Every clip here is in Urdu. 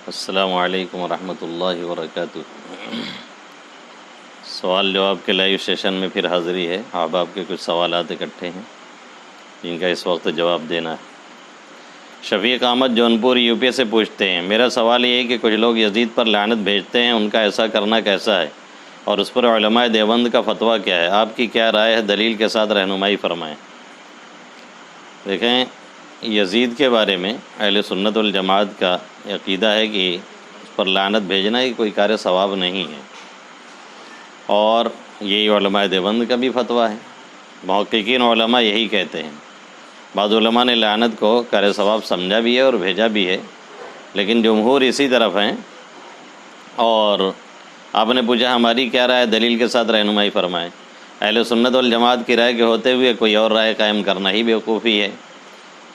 السلام علیکم ورحمۃ اللہ وبرکاتہ۔ سوال جواب کے لائیو سیشن میں پھر حاضری ہے۔ احباب کے کچھ سوالات اکٹھے ہیں جن کا اس وقت جواب دینا ہے۔ شفیق احمد جونپور یو پی سے پوچھتے ہیں، میرا سوال یہ ہے کہ کچھ لوگ یزید پر لعنت بھیجتے ہیں، ان کا ایسا کرنا کیسا ہے اور اس پر علماء دیوبند کا فتویٰ کیا ہے؟ آپ کی کیا رائے ہے؟ دلیل کے ساتھ رہنمائی فرمائیں۔ دیکھیں، یزید کے بارے میں اہل سنت والجماعت کا عقیدہ ہے کہ اس پر لعنت بھیجنا ہی کوئی کار ثواب نہیں ہے، اور یہی علماء دیوبند کا بھی فتویٰ ہے۔ محققین علماء یہی کہتے ہیں۔ بعض علماء نے لعنت کو کار ثواب سمجھا بھی ہے اور بھیجا بھی ہے، لیکن جمہور اسی طرف ہیں۔ اور آپ نے پوچھا ہماری کیا رائے؟ دلیل کے ساتھ رہنمائی فرمائیں۔ اہل سنت والجماعت کی رائے کے ہوتے ہوئے کوئی اور رائے قائم کرنا ہی بیوقوفی ہے۔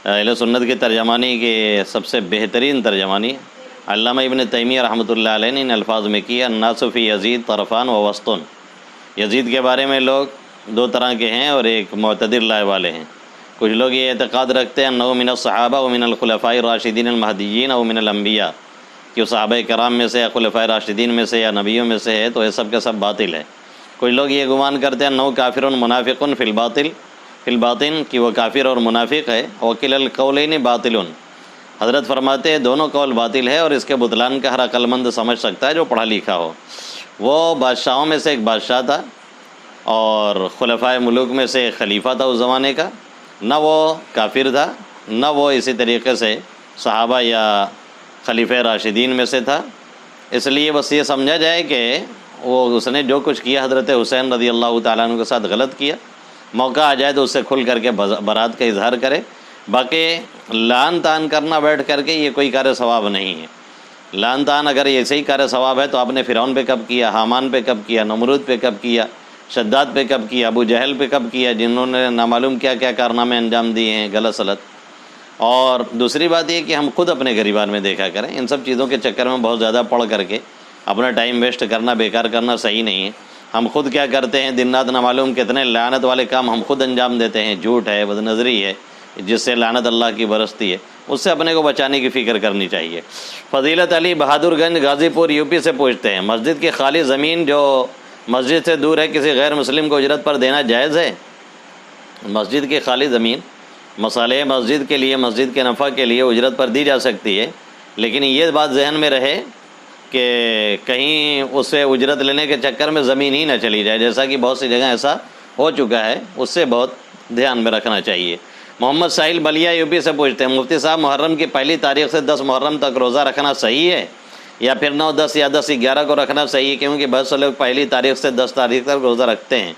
اہل سنت کی ترجمانی کے سب سے بہترین ترجمانی علامہ ابن تیمیہ رحمۃ اللہ علیہ نے ان الفاظ میں کیا، الناس فی یزید طرفان و وسطن۔ یزید کے بارے میں لوگ دو طرح کے ہیں اور ایک معتدل رائے والے ہیں۔ کچھ لوگ یہ اعتقاد رکھتے ہیں انہ من الصحابہ و من الخلفاء الراشدین المہدیین و من الانبیاء، کہ وہ صحابہ کرام میں سے یا خلفاء راشدین میں سے یا نبیوں میں سے ہے، تو یہ سب کا سب باطل ہے۔ کچھ لوگ یہ گمان کرتے ہیں انہ کافر منافق فی الباطن، کہ وہ کافر اور منافق ہے۔ وکل القولین باطل، حضرت فرماتے ہیں دونوں قول باطل ہے، اور اس کے بطلان کا ہر عقل مند سمجھ سکتا ہے جو پڑھا لکھا ہو۔ وہ بادشاہوں میں سے ایک بادشاہ تھا اور خلفائے ملوک میں سے ایک خلیفہ تھا اس زمانے کا، نہ وہ کافر تھا نہ وہ اسی طریقے سے صحابہ یا خلیفہ راشدین میں سے تھا۔ اس لیے بس یہ سمجھا جائے کہ اس نے جو کچھ کیا حضرت حسین رضی اللہ تعالیٰ عنہ کے ساتھ غلط کیا، موقع آ جائے تو اس سے کھل کر کے برات کا اظہار کرے۔ باقی لعن طعن کرنا بیٹھ کر کے یہ کوئی کار ثواب نہیں ہے۔ لعن طعن اگر ایسے ہی کار ثواب ہے تو آپ نے فرعون پہ کب کیا، حامان پہ کب کیا، نمرود پہ کب کیا، شداد پہ کب کیا، ابو جہل پہ کب کیا، جنہوں نے نامعلوم کیا کیا کارنامے انجام دیے ہیں غلط سلط۔ اور دوسری بات یہ کہ ہم خود اپنے گریبان میں دیکھا کریں، ان سب چیزوں کے چکر میں بہت زیادہ پڑھ کر کے اپنا ٹائم ویسٹ کرنا، بیکار کرنا صحیح نہیں ہے۔ ہم خود کیا کرتے ہیں، دن رات نامعلوم کتنے لعنت والے کام ہم خود انجام دیتے ہیں۔ جھوٹ ہے، بد نظری ہے، جس سے لعنت اللہ کی برستی ہے، اس سے اپنے کو بچانے کی فکر کرنی چاہیے۔ فضیلت علی بہادر گنج غازی پور یو پی سے پوچھتے ہیں، مسجد کی خالی زمین جو مسجد سے دور ہے کسی غیر مسلم کو اجرت پر دینا جائز ہے؟ مسجد کی خالی زمین مصالح مسجد کے لیے، مسجد کے نفع کے لیے اجرت پر دی جا سکتی ہے، لیکن یہ بات ذہن میں رہے کہ کہیں اس سے اجرت لینے کے چکر میں زمین ہی نہ چلی جائے، جیسا کہ بہت سی جگہ ایسا ہو چکا ہے، اس سے بہت دھیان میں رکھنا چاہیے۔ محمد ساحل بلیا یو پی سے پوچھتے ہیں، مفتی صاحب محرم کی پہلی تاریخ سے 10 محرم تک روزہ رکھنا صحیح ہے یا پھر 9، 10 یا 10، 11 کو رکھنا صحیح ہے؟ کیونکہ بہت سے لوگ پہلی تاریخ سے 10 تاریخ تک روزہ رکھتے ہیں۔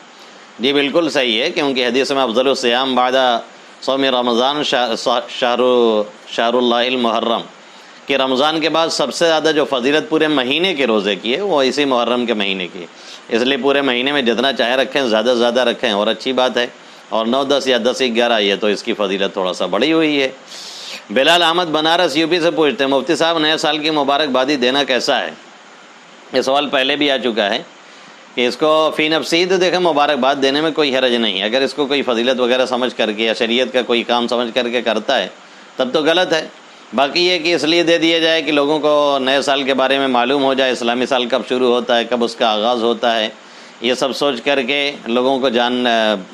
جی بالکل صحیح ہے، کیونکہ حدیث میں افضل الصیام بعد صوم رمضان شہر اللہ المحرم، کہ رمضان کے بعد سب سے زیادہ جو فضیلت پورے مہینے کے روزے کی ہے وہ اسی محرم کے مہینے کی ہے۔ اس لیے پورے مہینے میں جتنا چاہے رکھیں، زیادہ سے زیادہ رکھیں اور اچھی بات ہے۔ اور 9، 10 یا 10، 11 یہ تو اس کی فضیلت تھوڑا سا بڑی ہوئی ہے۔ بلال احمد بنارس یو پی سے پوچھتے ہیں، مفتی صاحب نئے سال کی مبارکبادی دینا کیسا ہے؟ یہ سوال پہلے بھی آ چکا ہے کہ اس کو فی نفسی تو دیکھیں مبارکباد دینے میں کوئی حرج نہیں ہے۔ اگر اس کو کوئی فضیلت وغیرہ سمجھ کر کے یا شریعت کا کوئی کام سمجھ کر کے کرتا ہے تب تو غلط ہے۔ باقی یہ کہ اس لیے دے دیا جائے کہ لوگوں کو نئے سال کے بارے میں معلوم ہو جائے، اسلامی سال کب شروع ہوتا ہے، کب اس کا آغاز ہوتا ہے، یہ سب سوچ کر کے لوگوں کو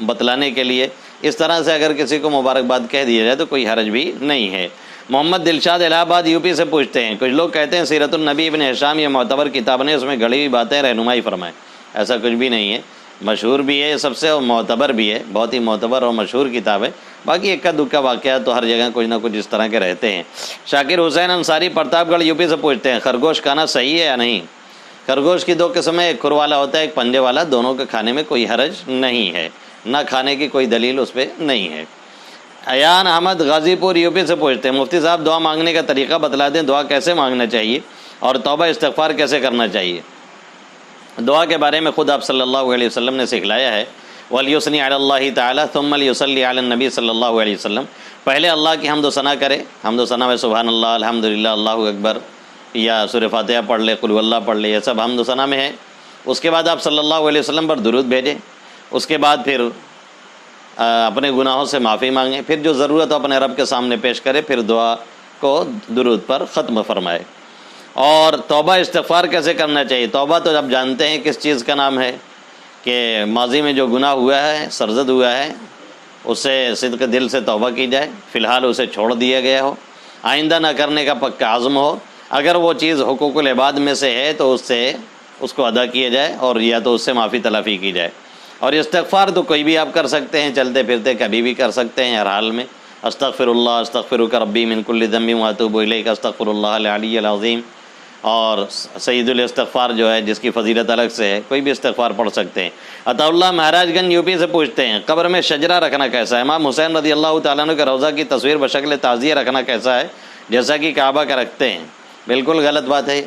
بتلانے کے لیے اس طرح سے اگر کسی کو مبارکباد کہہ دیا جائے تو کوئی حرج بھی نہیں ہے۔ محمد دلشاد الہ آباد یو پی سے پوچھتے ہیں، کچھ لوگ کہتے ہیں سیرت النبی ابن ہشام یہ معتبر کتاب نہیں، اس میں گڑی ہوئی باتیں، رہنمائی فرمائیں۔ ایسا کچھ بھی نہیں ہے، مشہور بھی ہے سب سے اور معتبر بھی ہے، بہت ہی معتبر اور مشہور کتاب ہے۔ باقی اکا دکا واقعات تو ہر جگہ کچھ نہ کچھ اس طرح کے رہتے ہیں۔ شاکر حسین انصاری پرتاپ گڑھ یو پی سے پوچھتے ہیں، خرگوش کھانا صحیح ہے یا نہیں؟ خرگوش کی 2 قسمیں، ایک کھر والا ہوتا ہے، ایک پنجے والا، دونوں کے کھانے میں کوئی حرج نہیں ہے، نہ کھانے کی کوئی دلیل اس پہ نہیں ہے۔ ایان احمد غازی پور یو پی سے پوچھتے ہیں، مفتی صاحب دعا مانگنے کا طریقہ بتلا دیں، دعا کیسے مانگنا چاہیے اور توبہ استغفار کیسے کرنا چاہیے؟ دعا کے بارے میں خود آپ صلی اللہ علیہ وسلم نے سکھلایا ہے، وَلْيُثْنِ عَلَى اللَّهِ تَعَالَى ثُمَّ لْيُصَلِّ عَلَى النَّبِي صلی اللہ علیہ وسلم، پہلے اللہ کی حمد و ثنا کرے، حمد و ثنا میں سبحان اللہ، الحمدللہ، اللہ اکبر، یا سورہ فاتحہ پڑھ لے، قل اللہ پڑھ لے، یہ سب حمد و ثنا میں ہے۔ اس کے بعد آپ صلی اللہ علیہ وسلم پر درود بھیجیں، اس کے بعد پھر اپنے گناہوں سے معافی مانگیں، پھر جو ضرورت ہو اپنے رب کے سامنے پیش کرے، پھر دعا کو درود پر ختم فرمائے۔ اور توبہ استغفار کیسے کرنا چاہیے؟ توبہ تو اب جانتے ہیں کس چیز کا نام ہے کہ ماضی میں جو گناہ ہوا ہے، سرزد ہوا ہے، اس سے صدق دل سے توبہ کی جائے، فی الحال اسے چھوڑ دیا گیا ہو، آئندہ نہ کرنے کا پکا عزم ہو، اگر وہ چیز حقوق العباد میں سے ہے تو اس کو ادا کیا جائے اور یا تو اس سے معافی تلافی کی جائے۔ اور استغفار تو کوئی بھی آپ کر سکتے ہیں، چلتے پھرتے کبھی بھی کر سکتے ہیں، ہر حال میں۔ استغفر اللہ استغفرک ربی من کل ذنب واتوب الیک استغفر اللہ العلی العظیم۔ اور سید الاستغفار جو ہے جس کی فضیلت الگ سے ہے، کوئی بھی استغفار پڑھ سکتے ہیں۔ عطا اللہ مہاراج گنج یو پی سے پوچھتے ہیں قبر میں شجرہ رکھنا کیسا ہے؟ امام حسین رضی اللہ تعالیٰ عنہ کے روضہ کی تصویر بشکل تعزیہ رکھنا کیسا ہے جیسا کہ کعبہ کا رکھتے ہیں؟ بالکل غلط بات ہے۔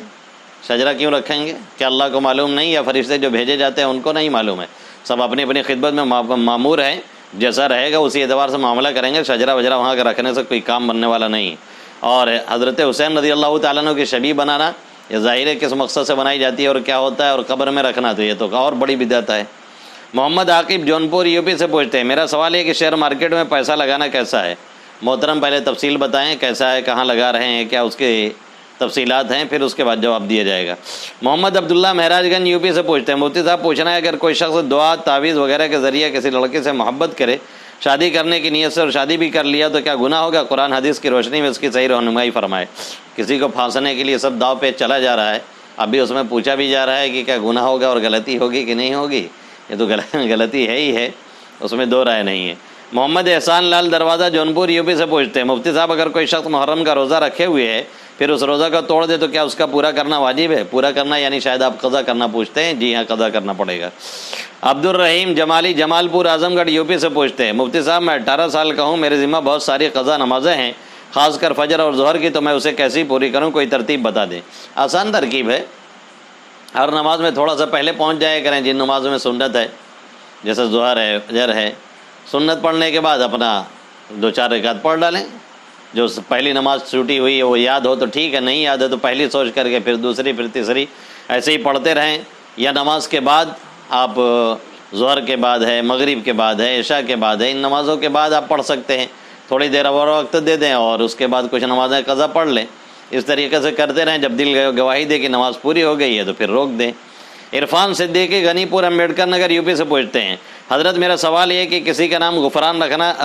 شجرہ کیوں رکھیں گے؟ کیا اللہ کو معلوم نہیں یا فرشتے جو بھیجے جاتے ہیں ان کو نہیں معلوم ہے؟ سب اپنی اپنی خدمت میں مامور ہیں، جیسا رہے گا اسی اعتبار سے معاملہ کریں گے۔ شجرہ وجرہ وہاں کا رکھنے سے کوئی کام بننے والا نہیں۔ اور حضرت حسین رضی اللہ تعالیٰ عنہ کی شبیہ بنانا یہ ظاہر ہے کس مقصد سے بنائی جاتی ہے اور کیا ہوتا ہے، اور قبر میں رکھنا تو یہ تو اور بڑی بدعت ہے۔ محمد عاقب جونپور یو پی سے پوچھتے ہیں میرا سوال یہ کہ شیئر مارکیٹ میں پیسہ لگانا کیسا ہے؟ محترم پہلے تفصیل بتائیں کیسا ہے، کہاں لگا رہے ہیں، کیا اس کی تفصیلات ہیں، پھر اس کے بعد جواب دیا جائے گا۔ محمد عبداللہ مہراج گنج یو پی سے پوچھتے ہیں مفتی صاحب پوچھنا ہے اگر کوئی شخص دعا تعویذ وغیرہ کے ذریعے کسی لڑکی سے محبت کرے، شادی کرنے کی نیت سے اور شادی بھی کر لیا تو کیا گناہ ہوگا؟ قرآن حدیث کی روشنی میں اس کی صحیح رہنمائی فرمائے۔ کسی کو پھانسنے کے لیے سب داؤ پہ چلا جا رہا ہے، ابھی اس میں پوچھا بھی جا رہا ہے کہ کیا گناہ ہوگا اور غلطی ہوگی کہ نہیں ہوگی؟ یہ تو غلطی ہے ہی ہے، اس میں دو رائے نہیں ہے۔ محمد احسان لال دروازہ جونپور یو پی سے پوچھتے ہیں مفتی صاحب اگر کوئی شخص محرم کا روزہ رکھے ہوئے ہے پھر اس روزہ کا توڑ دے تو کیا اس کا پورا کرنا واجب ہے؟ پورا کرنا یعنی شاید آپ قضا کرنا پوچھتے ہیں، جی ہاں قضا کرنا پڑے گا۔ عبد الرحیم جمالی جمال پور اعظم گڑھ یو پی سے پوچھتے ہیں مفتی صاحب میں 18 سال کا ہوں، میرے ذمہ بہت ساری قضا نمازیں ہیں، خاص کر فجر اور ظہر کی، تو میں اسے کیسی پوری کروں؟ کوئی ترتیب بتا دیں۔ آسان ترکیب ہے، ہر نماز میں تھوڑا سا پہلے پہنچ جایا کریں، جن نمازوں میں سنت ہے جیسے ظہر ہے فجر ہے، سنت پڑھنے کے بعد اپنا 2-4 رکعت پڑھ ڈالیں۔ جو پہلی نماز چھوٹی ہوئی ہے وہ یاد ہو تو ٹھیک ہے، نہیں یاد ہے تو پہلی سوچ کر کے پھر دوسری پھر تیسری ایسے ہی پڑھتے رہیں، یا نماز کے بعد آپ ظہر کے بعد ہے، مغرب کے بعد ہے، عشاء کے بعد ہے، ان نمازوں کے بعد آپ پڑھ سکتے ہیں، تھوڑی دیر اور وقت دے دیں اور اس کے بعد کچھ نمازیں قضا پڑھ لیں۔ اس طریقے سے کرتے رہیں، جب دل گواہی دے کہ نماز پوری ہو گئی ہے تو پھر روک دیں۔ عرفان صدیقی غنی پور امبیڈکر نگر یو پی سے پوچھتے ہیں حضرت میرا سوال یہ کہ کسی کا نام غفران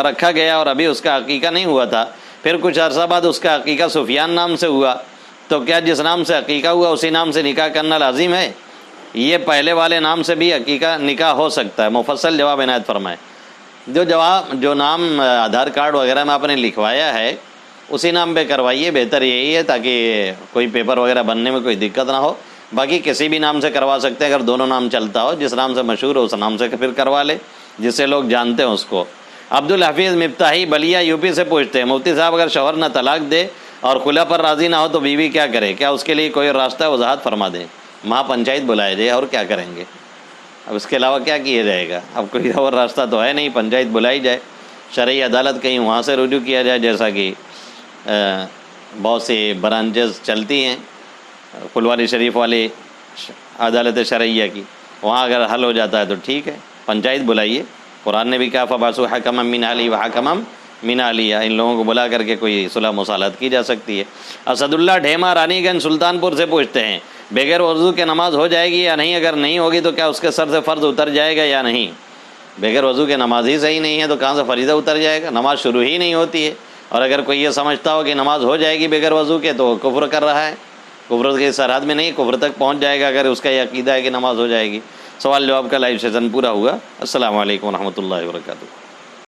رکھا گیا اور ابھی اس کا عقیقہ نہیں ہوا تھا، پھر کچھ عرصہ بعد اس کا عقیقہ سفیان نام سے ہوا، تو کیا جس نام سے عقیقہ ہوا اسی نام سے نکاح کرنا لازم ہے؟ یہ پہلے والے نام سے بھی عقیقہ نکاح ہو سکتا ہے، مفصل جواب عنایت فرمائیں۔ جو نام آدھار کارڈ وغیرہ میں آپ نے لکھوایا ہے اسی نام پہ کروائیے، بہتر یہی ہے تاکہ کوئی پیپر وغیرہ بننے میں کوئی دقت نہ ہو۔ باقی کسی بھی نام سے کروا سکتے ہیں، اگر دونوں نام چلتا ہو، جس نام سے مشہور ہو اس نام سے پھر کروا لے جس سے لوگ جانتے ہیں اس کو۔ عبدالحفیظ مفتاحی بلیا یو پی سے پوچھتے ہیں مفتی صاحب اگر شوہر نہ طلاق دے اور خلا پر راضی نہ ہو تو بیوی کیا کرے؟ کیا اس کے لیے کوئی راستہ وضاحت فرما دیں؟ مہا پنچایت بلائے جائے، اور کیا کریں گے؟ اب اس کے علاوہ کیا کیا جائے گا؟ اب کوئی اور راستہ تو ہے نہیں، پنچایت بلائی جائے، شرعی عدالت کہیں وہاں سے رجوع کیا جائے، جیسا کہ بہت سی برانچز چلتی ہیں پھلواری شریف والی عدالت شرعیہ کی، وہاں اگر حل ہو جاتا ہے تو ٹھیک ہے، پنچایت بلائیے۔ قرآن نے بھی کہا فَبَعْثُوا حَكَمًا مِنْ أَهْلِهِ وَحَكَمًا مِنْ أَهْلِهَا، ان لوگوں کو بلا کر کے کوئی صلح مصالحت کی جا سکتی ہے۔ اسد اللہ ڈھیما رانی گنج سلطان پور سے پوچھتے ہیں بغیر وضو کے نماز ہو جائے گی یا نہیں؟ اگر نہیں ہوگی تو کیا اس کے سر سے فرض اتر جائے گا یا نہیں؟ بغیر وضو کے نماز ہی صحیح نہیں ہے تو کہاں سے فریضہ اتر جائے گا؟ نماز شروع ہی نہیں ہوتی ہے، اور اگر کوئی یہ سمجھتا ہو کہ نماز ہو جائے گی بغیر وضو کے تو وہ کفر کر رہا ہے، کفر کی سرحد میں نہیں، کفر تک پہنچ جائے گا اگر اس کا یہ عقیدہ ہے کہ نماز ہو جائے گی۔ سوال جواب کا لائیو سیشن پورا ہوا۔ السلام علیکم ورحمۃ اللہ وبرکاتہ۔